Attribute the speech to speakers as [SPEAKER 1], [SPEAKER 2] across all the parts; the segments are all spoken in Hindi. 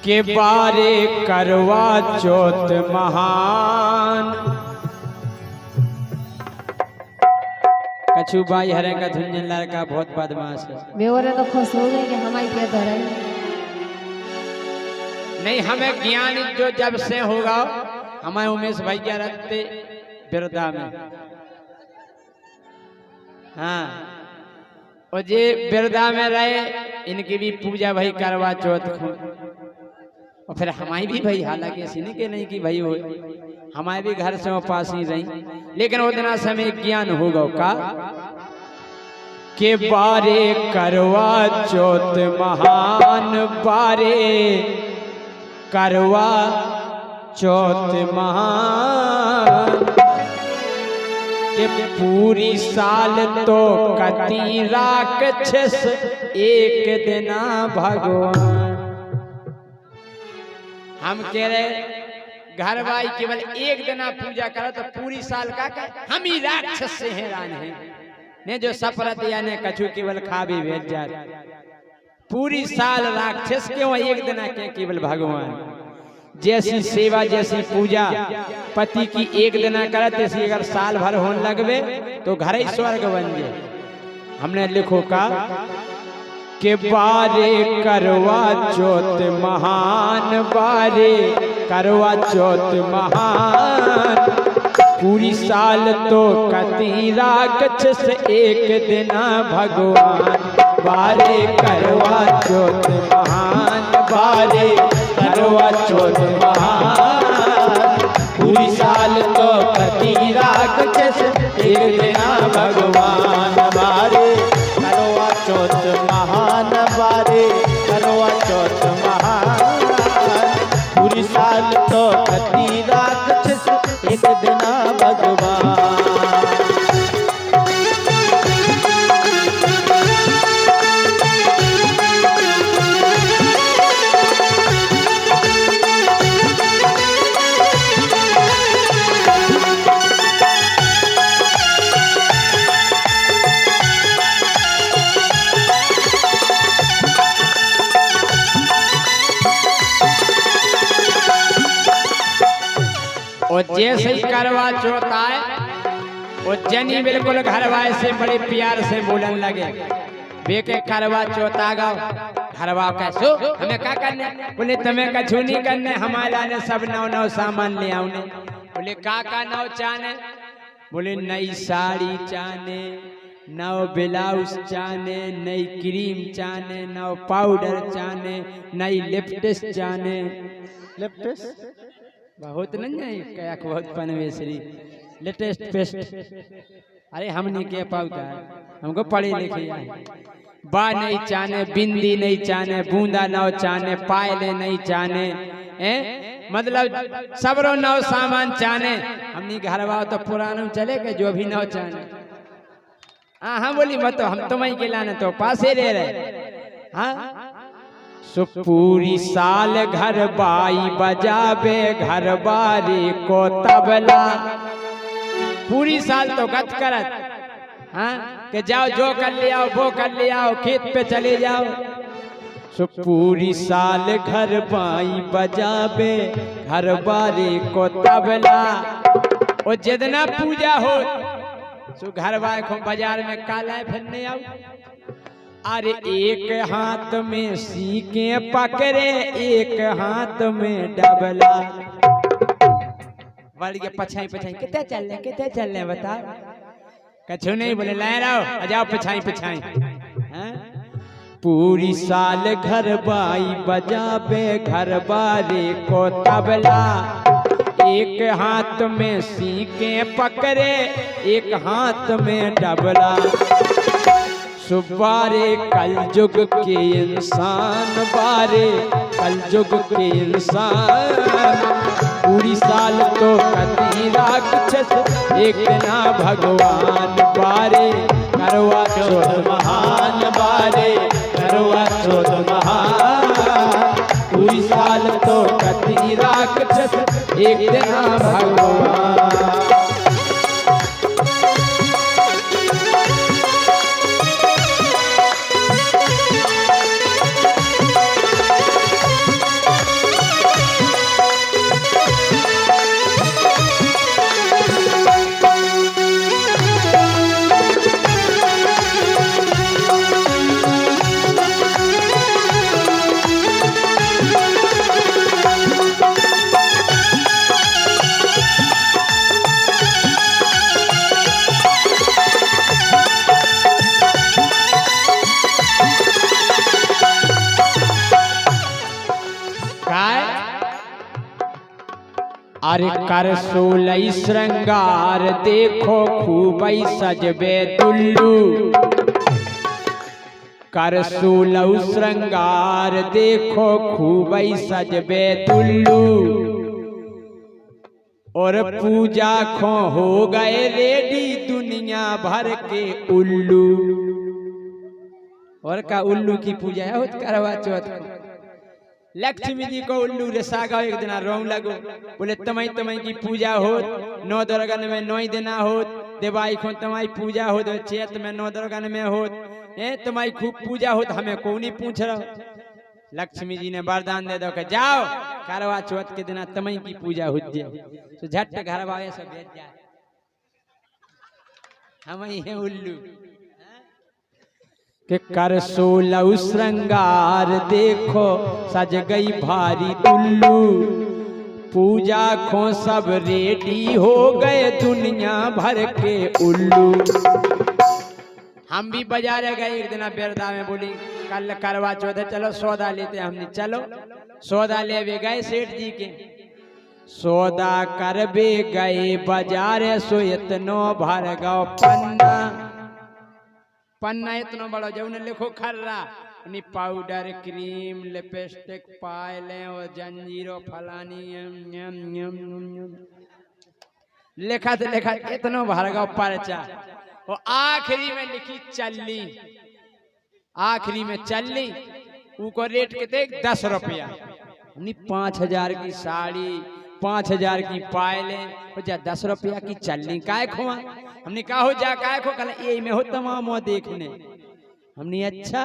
[SPEAKER 1] के बारे करवा चौथ महान। कछु भाई हरेगा झुंझुन लड़का बहुत बदमाश है।
[SPEAKER 2] मेरे तो खुश हो गई कि हमारी क्या धरे
[SPEAKER 1] नहीं, हमें ज्ञान जो जब से होगा हमारे उमेश भैया रहते बिरदा में। हाँ, और जे बिरदा में रहे इनकी भी पूजा भाई करवा चौथ को, और फिर हमारी भी भाई, हालांकि ऐसी नहीं कि नहीं कि भाई हो, हमारे भी घर से वो पास ही रही, लेकिन वो दिन समय ज्ञान होगा का के बारे करवा चौथ महान, बारे करवा चौथ महान, के पूरी साल तो कती राक्षस एक दिना भगवान। हम कह रहे घर भाई केवल एक दिना पूजा करो तो पूरी साल का हम ही राक्षस से हैरान हैं। ने जो सपरत या ने कछु केवल खा भी भेज जाए, पूरी साल राक्षस क्यों, एक दिना के केवल भगवान। जैसी सेवा जैसी पूजा पति की एक दिना करे, तैसी अगर साल भर होने लगवे तो घर ही स्वर्ग बन जाए। हमने लिखो का के बारे करवा चौथ महान, बारे करवा चौथ महान, पूरी साल तो कती राक्षस एक दिना भगवान। बारे करवा चौथ महान, बारे करवा चौथ महान, पूरी साल तो कती राक्षस एक दिना भगवान। बारे करवा चौथ महान, बारे करवा चौथ महान, पूरी साल तो कती राक्षस एक दिना भगवान। और जैसे ही करवा चौथ आए वो जनी बिल्कुल घर वाले से बड़े प्यार से बोलन लगे, बेके करवा चौथ आ गओ, घरवा कैसो हमें क्या करने, बोले तुम्हें कछु नहीं करने, हमारे लाने सब नौ नौ सामान ले आउने। बोले का नौ चाने, बोले नई साड़ी चाने, नौ ब्लाउज चाने, नई क्रीम चाने, नौ पाउडर चाने, नई लिपस्टिक चाने। लिपस्टिक बहुत नहीं है, क्या बहुत पनवेसरी लेटेस्ट पेस्ट, अरे हम नहीं कह पाऊता, हमको पढ़े लिखे आए। बा नहीं चाने, बिंदी नहीं चाने, बूंदा नौ चाने, पायले नहीं चाने, मतलब सबरो नौ सामान चाने। हमनी घरवा तो पुराना चले के जो भी नौ चाने। हाँ हाँ बोली मत, हम तो वही के लाने तो पासे रह रहे। हाँ सो पूरी साल घर बाई बजावे, घर बारी को तबला, पूरी साल तो गत करत। हाँ कि जाओ जो कर ले आओ वो कर ले आओ, खेत पे चले जाओ। सो पूरी साल घर बाई बजावे, घर बारी को तबला, और जितना पूजा हो सो घर बाई को बाजार में काला फिरने आओ। अरे एक हाथ में सीके पकड़े, एक हाथ में डबला, बढ़ के पछाई पछाई कितने चल रहे बताओ। कछु नहीं, बोले ला रहो जाओ पछाई पछाई। पूरी साल घर बाई बजावे, घर बारे को तबला, एक हाथ में सीके पकड़े, एक हाथ में डबला। बारे कल युग के इंसान, बारे कल युग के इंसान, पूरी साल तो कती राक्षस एक दिना भगवान। बारे करवा चौथ महान, बारे करवा चौथ महान, पूरी साल तो कती राक्षस एक दिना भगवान। काय अरे कर सोलई श्रृंगार देखो खूबई सजबे दुल्लू कर सोलऊ श्रृंगार देखो खूबई सजबे दुल्लू और पूजा खो हो गए रेडी दुनिया भर के उल्लू। और का उल्लू की पूजा है होत करवा चौथ को लक्ष्मी जी को उल्लू रसा गो एक दिन रोंग लगो बोले तमई तमई की पूजा हो 9 दुर्गन में 9 दिना हो देवाई को तमाई पूजा हो चैत में 9 दुर्गन में हो तुम्हारी खूब पूजा हो हमें को नहीं पूछ रहा। लक्ष्मी जी ने वरदान दे दो कि जाओ करवा चौथ के दिन तमई की पूजा हो जाए तो झट घर वाले सब भेज जाए हम ही हैं उल्लू कि कर सोलऊ श्रृंगार देखो सज गई भारी दुल्लू पूजा खो सब रेडी हो गए दुनिया भर के उल्लू। हम भी बाजार गए एक दिन बेरदा में बोली कल करवा चौथ चलो सौदा लेते हमने चलो सौदा ले भी गए सेठ जी के सौदा कर बे गए बाजार सो इतनो भर गो पन्ना पन्ना इतना बड़ा जो उन्हें लिखो खर्रा नी पाउडर क्रीम लिपस्टिक पायलें और जंजीरो फलानी लिखा तो लिखा इतना भर गो पर्चा और आखिरी में लिखी चल्ली आखिरी में चल्ली उनको रेट कितने 10 रुपया 5000 की साड़ी 5000 की पायलें और जा 10 रुपया की चलनी काय खुआ हमने कहा हो जा काय खो कल यही में हो तमाम देखने हमने अच्छा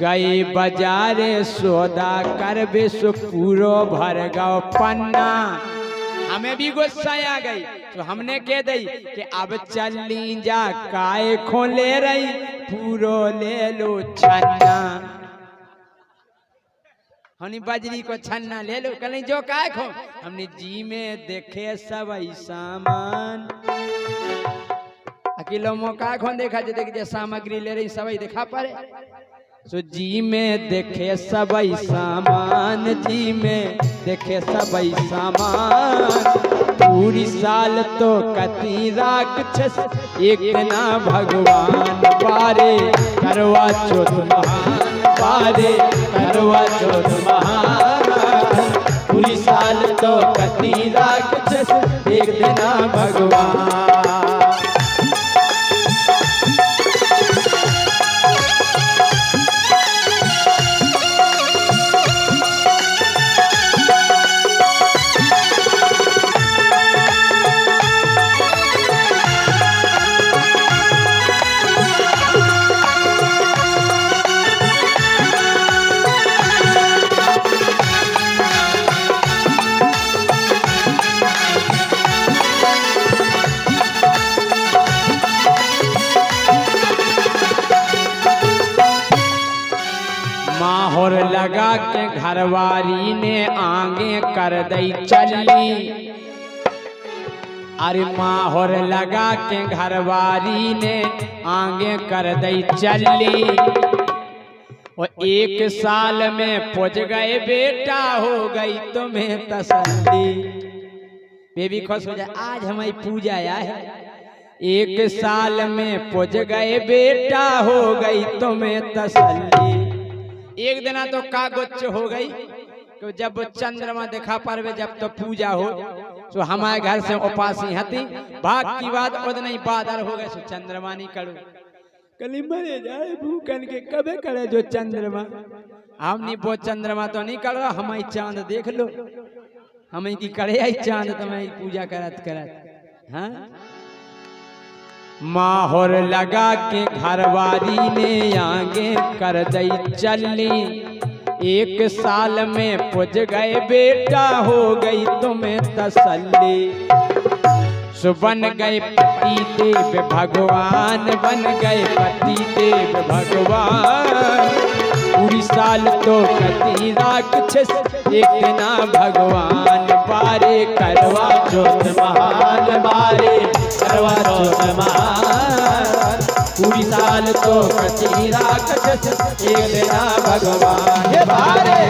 [SPEAKER 1] गए बाजारे सौदा कर बे सो पूरो भर गो पन्ना हमें भी गुस्सा आ गई तो हमने कह दी कि अब चलनी जा काय खो ले रही पूरो ले लो छन्ना हमने बजरी को छन्ना ले लो कल जो काय खो हमने जी में देखे सब सामान अकेलो मौका खो देखा जे सामग्री ले रही सब दिखा पड़े सो जी में देखे सब सामान जी में देखे सब सामान पूरी साल तो कती राक्षस एक ना भगवान बारे करवा चौथ महान बारे करवा चौथ महान पूरी साल तो कती राक्षस एक ना भगवान। माहौर लगा के घरवारी ने आगे कर दई चली अरे माहौर लगा के घरवारी ने आगे कर दई चली और 1 साल में पहुंच गए बेटा हो गई तुम्हें तसल्ली बेबी खुश हो जाए आज हमारी पूजा आया है 1 साल में पहुंच गए बेटा हो गई तुम्हें तसल्ली। एक दिन तो कागज हो गई तो जब चंद्रमा दिखा पावे जब तो पूजा हो तो हमारे घर से उपासी हती भाग की बात उतना ही बादल हो गए सो चंद्रमा नहीं करो कली मरे जाए भूखन के कबे करे जो चंद्रमा हम नहीं वो चंद्रमा तो नहीं कर रहा हमारी चांद देख लो हमें की करे आई चांद तुम्हारी पूजा करत करत हाँ माहौर लगा के घरवारी ने आगे कर दई चलनी 1 साल में पुज गए बेटा हो गई तुम्हें तसल्ली। सो बन गए पति देव भगवान बन गए पति देव भगवान पूरी साल तो कती राक्षस एक ना भगवान बारे करवा चौथ महान बारे करवा चौथ महान पूरी साल तो कती राक्षस एक ना भगवान बारे